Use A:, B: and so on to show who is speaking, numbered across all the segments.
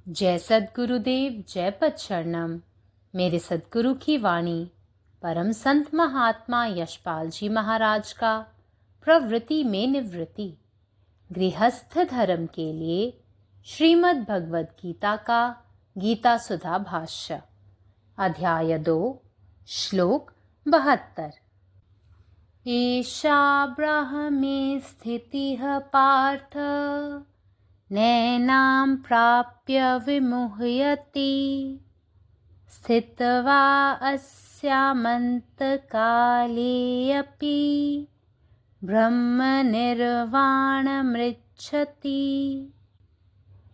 A: जय सद्गुरुदेव, जय पदशरणम। मेरे सद्गुरु की वाणी परम संत महात्मा यशपाल जी महाराज का प्रवृत्ति में निवृत्ति गृहस्थ धर्म के लिए श्रीमद् भगवद गीता का गीता सुधा भाष्य अध्याय 2 श्लोक 72। एषा ब्रह्मे स्थितिः पार्थ नैनां प्राप्य विमुह्यति स्थित्वा अस्यामन्तकालेऽपि ब्रह्मनिर्वाणमृच्छति।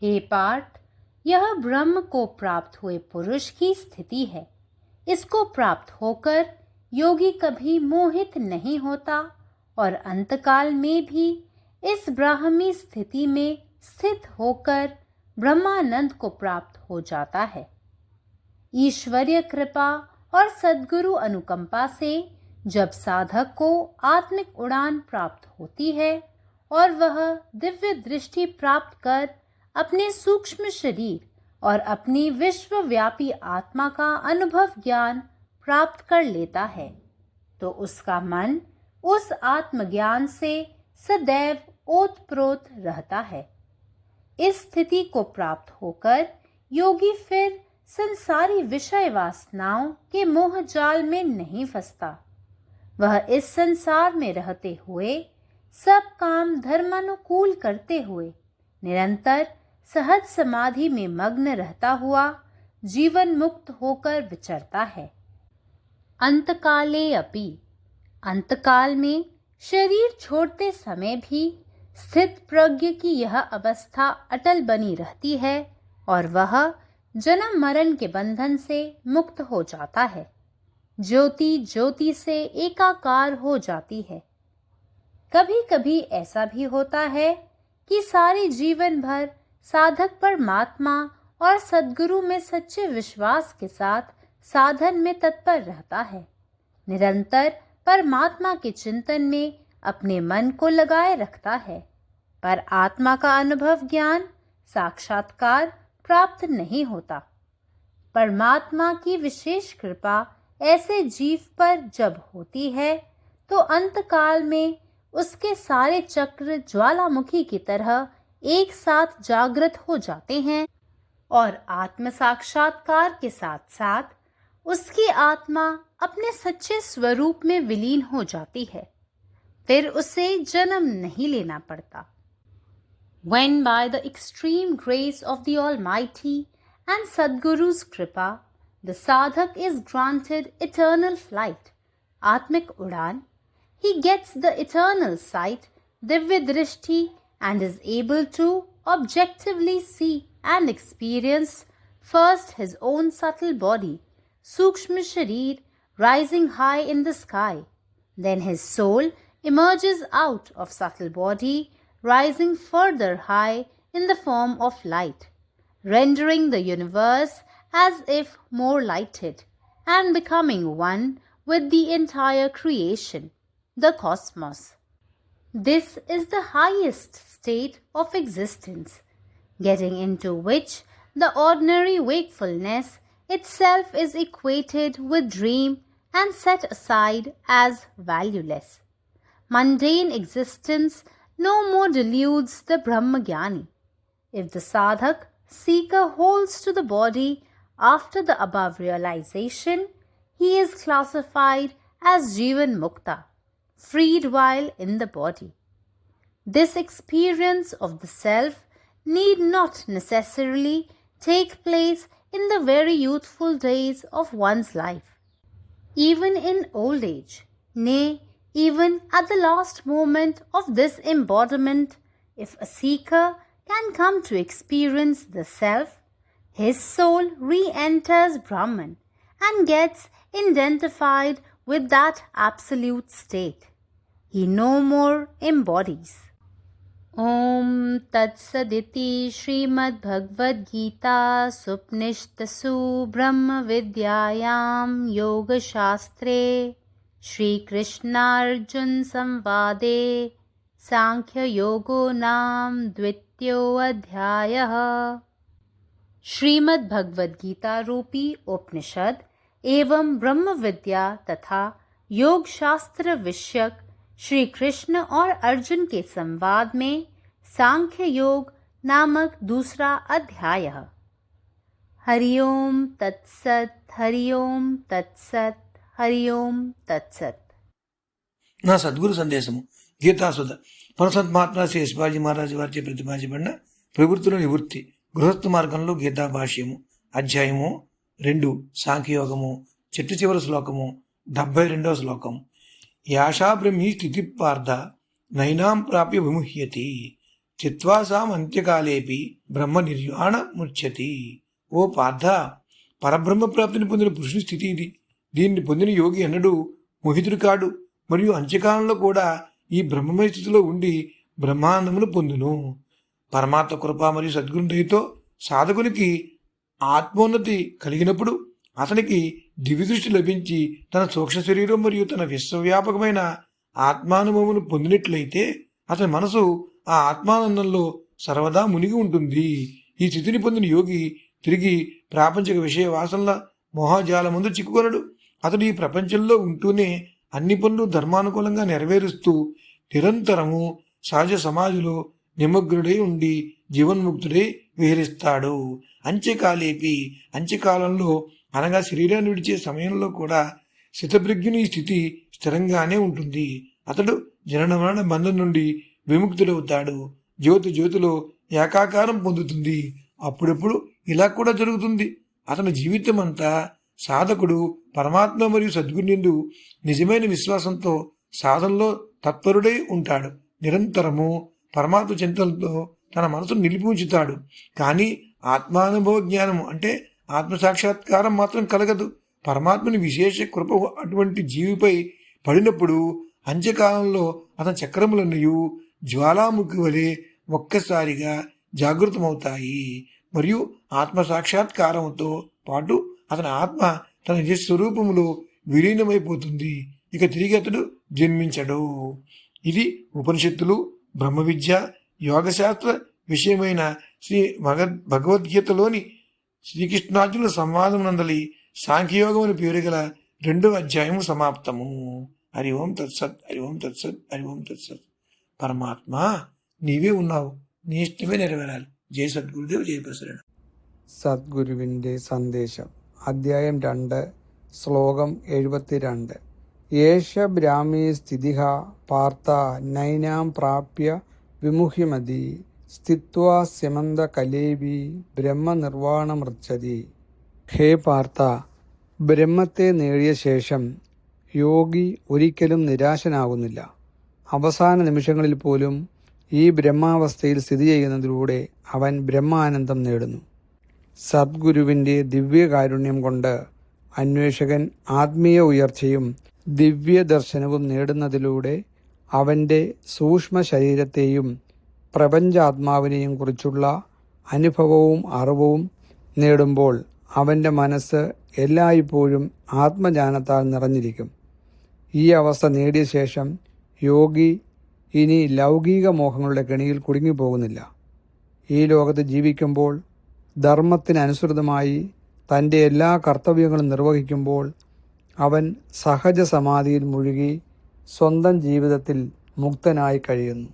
A: हे पार्थ, यह ब्रह्म को प्राप्त हुए पुरुष की स्थिति है। इसको प्राप्त होकर योगी कभी मोहित नहीं होता और अंतकाल में भी इस ब्राह्मी स्थिति में स्थित होकर ब्रह्मानंद को प्राप्त हो जाता है। ईश्वरीय कृपा और सद्गुरु अनुकंपा से जब साधक को आत्मिक उड़ान प्राप्त होती है और वह दिव्य दृष्टि प्राप्त कर अपने सूक्ष्म शरीर और अपनी विश्वव्यापी आत्मा का अनुभव ज्ञान प्राप्त कर लेता है, तो उसका मन उस आत्मज्ञान से सदैव ओतप्रोत रहता है। इस स्थिति को प्राप्त होकर योगी फिर संसारी विषय वासनाओं के मोह जाल में नहीं फंसता। वह इस संसार में रहते हुए सब काम धर्मानुकूल करते हुए निरंतर सहज समाधि में मग्न रहता हुआ जीवन मुक्त होकर विचरता है। अंतकाले अपि, अंतकाल में शरीर छोड़ते समय भी स्थित प्रज्ञ की यह अवस्था अटल बनी रहती है और वह जन्म मरण के बंधन से मुक्त हो जाता है। ज्योति ज्योति से एकाकार हो जाती है। कभी कभी ऐसा भी होता है कि सारे जीवन भर साधक परमात्मा और सद्गुरु में सच्चे विश्वास के साथ साधन में तत्पर रहता है। निरंतर परमात्मा के चिंतन में अपने मन को लगाए रखता है, पर आत्मा का अनुभव ज्ञान साक्षात्कार प्राप्त नहीं होता। परमात्मा की विशेष कृपा ऐसे जीव पर जब होती है तो अंतकाल में उसके सारे चक्र ज्वालामुखी की तरह एक साथ जागृत हो जाते हैं और आत्म साक्षात्कार के साथ साथ उसकी आत्मा अपने सच्चे स्वरूप में विलीन हो जाती है। फिर उसे जन्म नहीं लेना पड़ता। When by the extreme grace of the Almighty and Sadguru's Kripa, the sadhak is granted eternal flight, Atmik Udan, he gets the eternal sight, Divya Drishti, and is able to objectively see and experience first his own subtle body, Sukshma Sharir, rising high in the sky. Then his soul emerges out of subtle body, rising further high in the form of light, rendering the universe as if more lighted and becoming one with the entire creation, the cosmos. This is the highest state of existence, getting into which the ordinary wakefulness itself is equated with dream and set aside as valueless. Mundane existence no more deludes the Brahmagyani. If the sadhak seeker holds to the body after the above realization, he is classified as Jivan Mukta, freed while in the body. This experience of the self need not necessarily take place in the very youthful days of one's life. Even in old age, nay, even at the last moment of this embodiment, if a seeker can come to experience the self, his soul re-enters Brahman and gets identified with that absolute state. He no more embodies. Om Tat Saditi Srimad Bhagavad Gita Supnishtasu Brahma Vidyayam Yoga Shastre Shri Krishnarjun Samvade Sankhya Yogo Nam Dvityo Adhyayah। Shrimad Bhagavad Gita रूपी उपनिषद एवं ब्रह्म विद्या तथा योग शास्त्र विषयक श्री कृष्ण और अर्जुन के संवाद में सांख्य योग नामक दूसरा अध्याय। हरिओम तत्सत, हरिओम तत्सत, हरिओम तत्सत।
B: నా సద్గురు సందేశము గీతాసుధ పరసత్మహాత్మ శ్రీ శివాజీ మహారాజు వారిచే ప్రతిపాదించబడిన ప్రవృత్తుల నివృత్తి గృహస్థ మార్గంలో గీతా భాష్యము అధ్యాయము 2 సాంఖ్యయోగము చిట్ట చివరి శ్లోకము 72వ శ్లోకం. యాషా బ్రహ్మీ స్థితి పార్థ నైనాం ప్రాప్య విముహ్యతి చిత్వాసాం అంత్యకాలేపి బ్రహ్మ నిర్వాణ ముచ్యతి. ఓ పార్థ, పరబ్రహ్మ ప్రాప్తిని పొందిన పురుషుని స్థితి ఇది. దీన్ని పొందిన యోగి ఎన్నడూ మోహితుడు కాడు మరియు అంత్యకాలంలో కూడా ఈ బ్రహ్మమయ స్థితిలో ఉండి బ్రహ్మానందమును పొందును. పరమాత్మ కృప మరియు సద్గురుదయతో సాధకునికి ఆత్మోన్నతి కలిగినప్పుడు అతనికి దివ్యదృష్టి లభించి తన సూక్ష్మ శరీరం మరియు తన విశ్వవ్యాపకమైన ఆత్మానుభవమును పొందినట్లయితే అతని మనసు ఆ ఆత్మానందంలో సర్వదా మునిగి ఉంటుంది. ఈ స్థితిని పొందిన యోగి తిరిగి ప్రాపంచిక విషయ వాసనల మోహజాలముందు చిక్కుకొనడు. అతడు ఈ ప్రపంచంలో ఉంటూనే అన్ని పనులు ధర్మానుకూలంగా నెరవేరుస్తూ నిరంతరము సహజ సమాజంలో నిమగ్నుడై ఉండి జీవన్ముక్తుడై విహరిస్తాడు. అంత్యకాలంలో అనగా శరీరాన్ని విడిచే సమయంలో కూడా స్థితప్రజ్ఞుని స్థితి స్థిరంగానే ఉంటుంది. అతడు జనన మరణ బంధం నుండి విముక్తుడవుతాడు. జ్యోతిలో ఏకాకారం పొందుతుంది. అప్పుడప్పుడు ఇలా కూడా జరుగుతుంది. అతని జీవితం అంతా సాధకుడు పరమాత్మ మరియు సద్గురునిందు నిజమైన విశ్వాసంతో సాధనలో తత్పరుడై ఉంటాడు. నిరంతరము పరమాత్మ చింతనతో తన మనసును నిలిపి ఉంచుతాడు. కానీ ఆత్మానుభవ జ్ఞానం అంటే ఆత్మసాక్షాత్కారం మాత్రం కలగదు. పరమాత్మని విశేష కృప అటువంటి జీవిపై పడినప్పుడు అంత్యకాలంలో అతని చక్రములన్నయు జ్వాలాముఖి వలె ఒక్కసారిగా జాగృతమవుతాయి మరియు ఆత్మసాక్షాత్కారంతో పాటు అతని ఆత్మ తన నిజ స్వరూపములో విలీనమైపోతుంది. ఇక తిరిగి అతడు జన్మించడు. ఇది ఉపనిషత్తులు, బ్రహ్మ విద్య, యోగశాస్త్ర విషయమైన శ్రీ భగవద్గీతలోని శ్రీకృష్ణార్జునుల సంవాదం నందలి సాంఖ్యయోగం అని పేరు గల 2వ అధ్యాయము సమాప్తము. హరి ఓం తత్సత్, హరి ఓం తత్సత్, హరి ఓం తత్సత్. పరమాత్మ నీవే ఉన్నావు, నీ ఇష్టమే నెరవేరాలి. జయ సద్గురుదేవ్, జయ ప్రసరణ.
C: സദ്ഗുരുവിൻ്റെ സന്ദേശം അധ്യായം 2 ശ്ലോകം 72. ഏഷ ബ്രാഹ്മീ സ്ഥിതിഃ പാർത്ഥ നൈനാം പ്രാപ്യ വിമുഹ്യമതി സ്ഥിത്വാ സ്യമന്ത കലേവി ബ്രഹ്മനിർവാണമൃച്ഛതി. ഹേ പാർത്ഥ, ബ്രഹ്മത്തെ നേടിയ ശേഷം യോഗി ഒരിക്കലും നിരാശനാകുന്നില്ല. അവസാന നിമിഷങ്ങളിൽ പോലും ഈ ബ്രഹ്മാവസ്ഥയിൽ സ്ഥിതി ചെയ്യുന്നതിലൂടെ അവൻ ബ്രഹ്മാനന്ദം നേടുന്നു. സദ്ഗുരുവിൻ്റെ ദിവ്യകാരുണ്യം കൊണ്ട് അന്വേഷകൻ ആത്മീയ ഉയർച്ചയും ദിവ്യദർശനവും നേടുന്നതിലൂടെ അവൻ്റെ സൂക്ഷ്മ ശരീരത്തെയും പ്രപഞ്ചാത്മാവിനെയും കുറിച്ചുള്ള അനുഭവവും അറിവും നേടുമ്പോൾ അവൻ്റെ മനസ്സ് എല്ലായ്പ്പോഴും ആത്മജ്ഞാനത്താൽ നിറഞ്ഞിരിക്കും. ഈ അവസ്ഥ നേടിയ ശേഷം യോഗി ഇനി ലൗകിക മോഹങ്ങളുടെ കെണിയിൽ കുടുങ്ങിപ്പോകുന്നില്ല. ഈ ലോകത്ത് ജീവിക്കുമ്പോൾ ധർമ്മത്തിനനുസൃതമായി തൻ്റെ എല്ലാ കർത്തവ്യങ്ങളും നിർവഹിക്കുമ്പോൾ അവൻ സഹജ സമാധിയിൽ മുഴുകി സ്വന്തം ജീവിതത്തിൽ മുക്തനായി കഴിയുന്നു.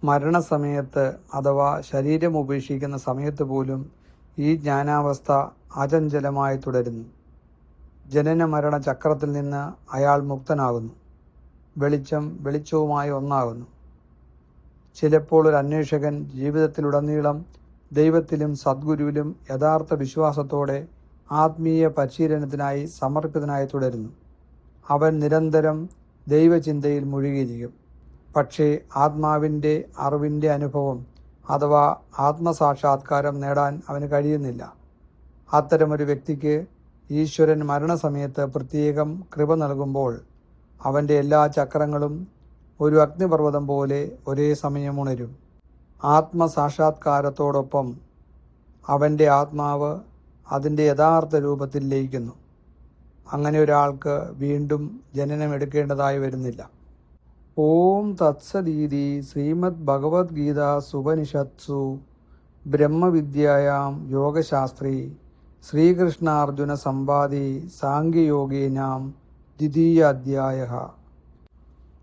C: മരണസമയത്ത് അഥവാ ശരീരം ഉപേക്ഷിക്കുന്ന സമയത്ത് പോലും ഈ ജ്ഞാനാവസ്ഥ അചഞ്ചലമായി തുടരുന്നു. ജനന മരണ ചക്രത്തിൽ നിന്ന് അയാൾ മുക്തനാകുന്നു. വെളിച്ചവുമായി ഒന്നാകുന്നു. ചിലപ്പോൾ ഒരു അന്വേഷകൻ ജീവിതത്തിലുടനീളം ദൈവത്തിലും സദ്ഗുരുവിലും യഥാർത്ഥ വിശ്വാസത്തോടെ ആത്മീയ പരിശീലനത്തിനായി സമർപ്പിതനായി തുടരുന്നു. അവൻ നിരന്തരം ദൈവചിന്തയിൽ മുഴുകിയിരിക്കും. പക്ഷേ ആത്മാവിൻ്റെ അറിവിൻ്റെ അനുഭവം അഥവാ ആത്മസാക്ഷാത്കാരം നേടാൻ അവന് കഴിയുന്നില്ല. അത്തരമൊരു വ്യക്തിക്ക് ഈശ്വരൻ മരണസമയത്ത് പ്രത്യേകം കൃപ നൽകുമ്പോൾ അവൻ്റെ എല്ലാ ചക്രങ്ങളും ഒരു അഗ്നിപർവ്വതം പോലെ ഒരേ സമയം ഉണരും. ആത്മസാക്ഷാത്കാരത്തോടൊപ്പം അവൻ്റെ ആത്മാവ് അതിൻ്റെ യഥാർത്ഥ രൂപത്തിൽ ലയിക്കുന്നു. അങ്ങനെ ഒരാൾക്ക് വീണ്ടും ജനനം എടുക്കേണ്ടതായി വരുന്നില്ല. ഓം തത്സദീതി ശ്രീമദ് ഭഗവത്ഗീതാസുപനിഷത്സു ബ്രഹ്മവിദ്യായാം യോഗശാസ്ത്രീ ശ്രീകൃഷ്ണാർജുന സംവാദി സാംഖ്യയോഗീനാം ദ്വിതീയ അധ്യായ.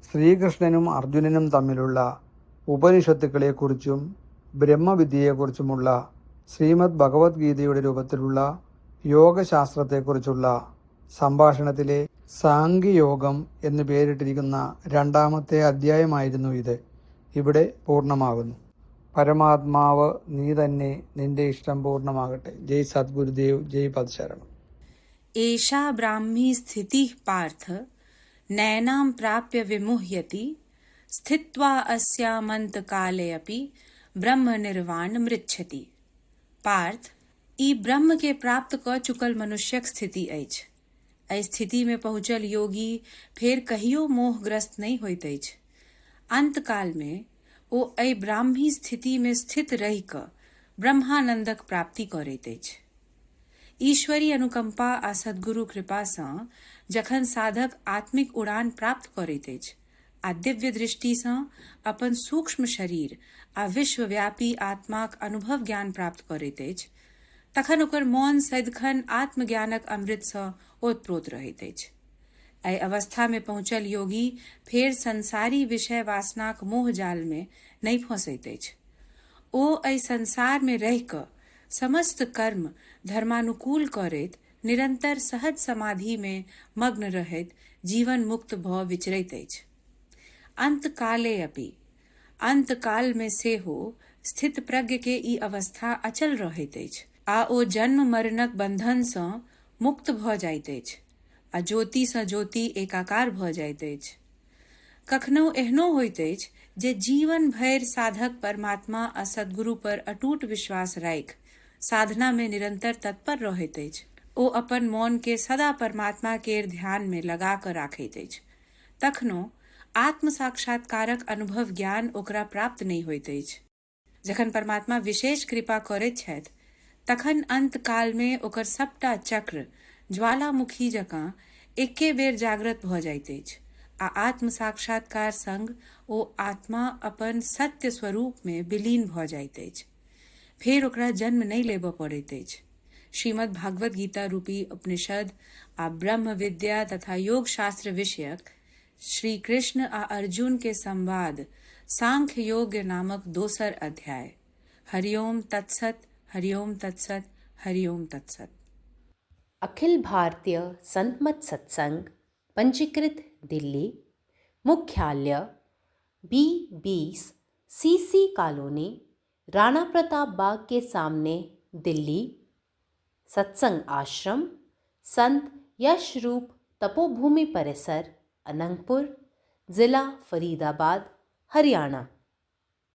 C: ശ്രീകൃഷ്ണനും അർജുനനും തമ്മിലുള്ള ഉപനിഷത്തുക്കളെക്കുറിച്ചും ബ്രഹ്മവിദ്യയെക്കുറിച്ചുമുള്ള ശ്രീമദ് ഭഗവത്ഗീതയുടെ രൂപത്തിലുള്ള യോഗശാസ്ത്രത്തെക്കുറിച്ചുള്ള സംഭാഷണത്തിലെ സാംഖ്യയോഗം എന്ന് പേരിട്ടിരിക്കുന്ന രണ്ടാമത്തെ അധ്യായമായിരുന്നു ഇത്. ഇവിടെ പൂർണ്ണമാകുന്നു. പരമാത്മാവ് നീ തന്നെ, നിന്റെ ഇഷ്ടം പൂർണ്ണമാകട്ടെ. ജയ് സദ്ഗുരുദേവ്, ജയ് പദ്ശരണം.
D: एषा ब्राह्मी स्थितिः पार्थ नैनां प्राप्य विमुह्यति स्थित्वा अस्यामन्तकाले अपि ब्रह्म निर्वाण मृच्छति. पार्थ, ई ब्रह्म के प्राप्त क चुकल मनुष्यक स्थिति अछि. एहि स्थिति में पहुँचल योगी फेर कहियो मोहग्रस्त नहीं होइत अछि. अंतकाल में ओ एहि ब्राह्मी स्थिति में स्थित रहि क ब्रह्मानंदक प्राप्ति करैत अछि. ईश्वरी अनुकंपा आ सद्गुरु कृपा सँ जखन साधक आत्मिक उड़ान प्राप्त करैत अछि आ दिव्य दृष्टि सँ अपन सूक्ष्म शरीर आ विश्वव्यापी आत्माक अनुभव ज्ञान प्राप्त करैत अछि, तखन ओकर मौन सदिखन आत्मज्ञानक अमृत सँ ओतप्रोत रहैत अछि. एहि अवस्था में पहुँचल योगी फेर संसारी विषय वासनाक मोह जाल में नहीं फंसैत अछि. ओ एहि संसार में रहि क समस्त कर्म धर्मानुकूल करैत निरंतर सहज समाधि में मग्न रहैत जीवन मुक्त भऽ विचरैत अछि. अंतकाले अपि, अंतकाल में सेहो स्थित प्रज्ञ के ई अवस्था अचल रहैत अछि आ ओ जन्म मरणक बंधन सँ मुक्त भऽ जाइत अछि आ ज्योति सँ ज्योति एकाकार भऽ जाइत अछि. कखनो एहनो होइत अछि जे जीवन भरि साधक परमात्मा आ सद्गुरु पर अटूट विश्वास राखि साधना में निरंतर तत्पर रहैत अछि. ओ अपन मौन के सदा परमात्मा केर ध्यान में लगा कऽ राखैत अछि. तखनो आत्म साक्षात्कारक अनुभव ज्ञान ओकरा प्राप्त नहीं होइत अछि. जखन परमात्मा विशेष कृपा करैत छथि तखन अंत काल में ओकर सबटा चक्र ज्वालामुखी जकाँ एके बेर जागृत भऽ जाइत अछि आ आत्म साक्षात्कार संग ओ आत्मा अपन सत्य स्वरूप में विलीन भऽ जाइत अछि. फेर ओकरा जन्म नहीं लेबऽ पड़ैत अछि. श्रीमद् भागवत गीता रूपी उपनिषद आ ब्रह्म विद्या तथा योग शास्त्र विषयक श्री कृष्ण आ अर्जुन के संवाद सांख्य योग नामक दोसर अध्याय. हरिओम तत्सत, हरिओम तत्सत, हरिओम तत्सत.
A: अखिल भारतीय संतमत सत्संग पंजीकृत दिल्ली, मुख्यालय B20 CC colony, Rana Pratap Bagh के सामने, दिल्ली. सत्संग आश्रम संत यशरूप तपोभूमि परिसर, अनंगपुर, जिला फरीदाबाद, हरियाणा.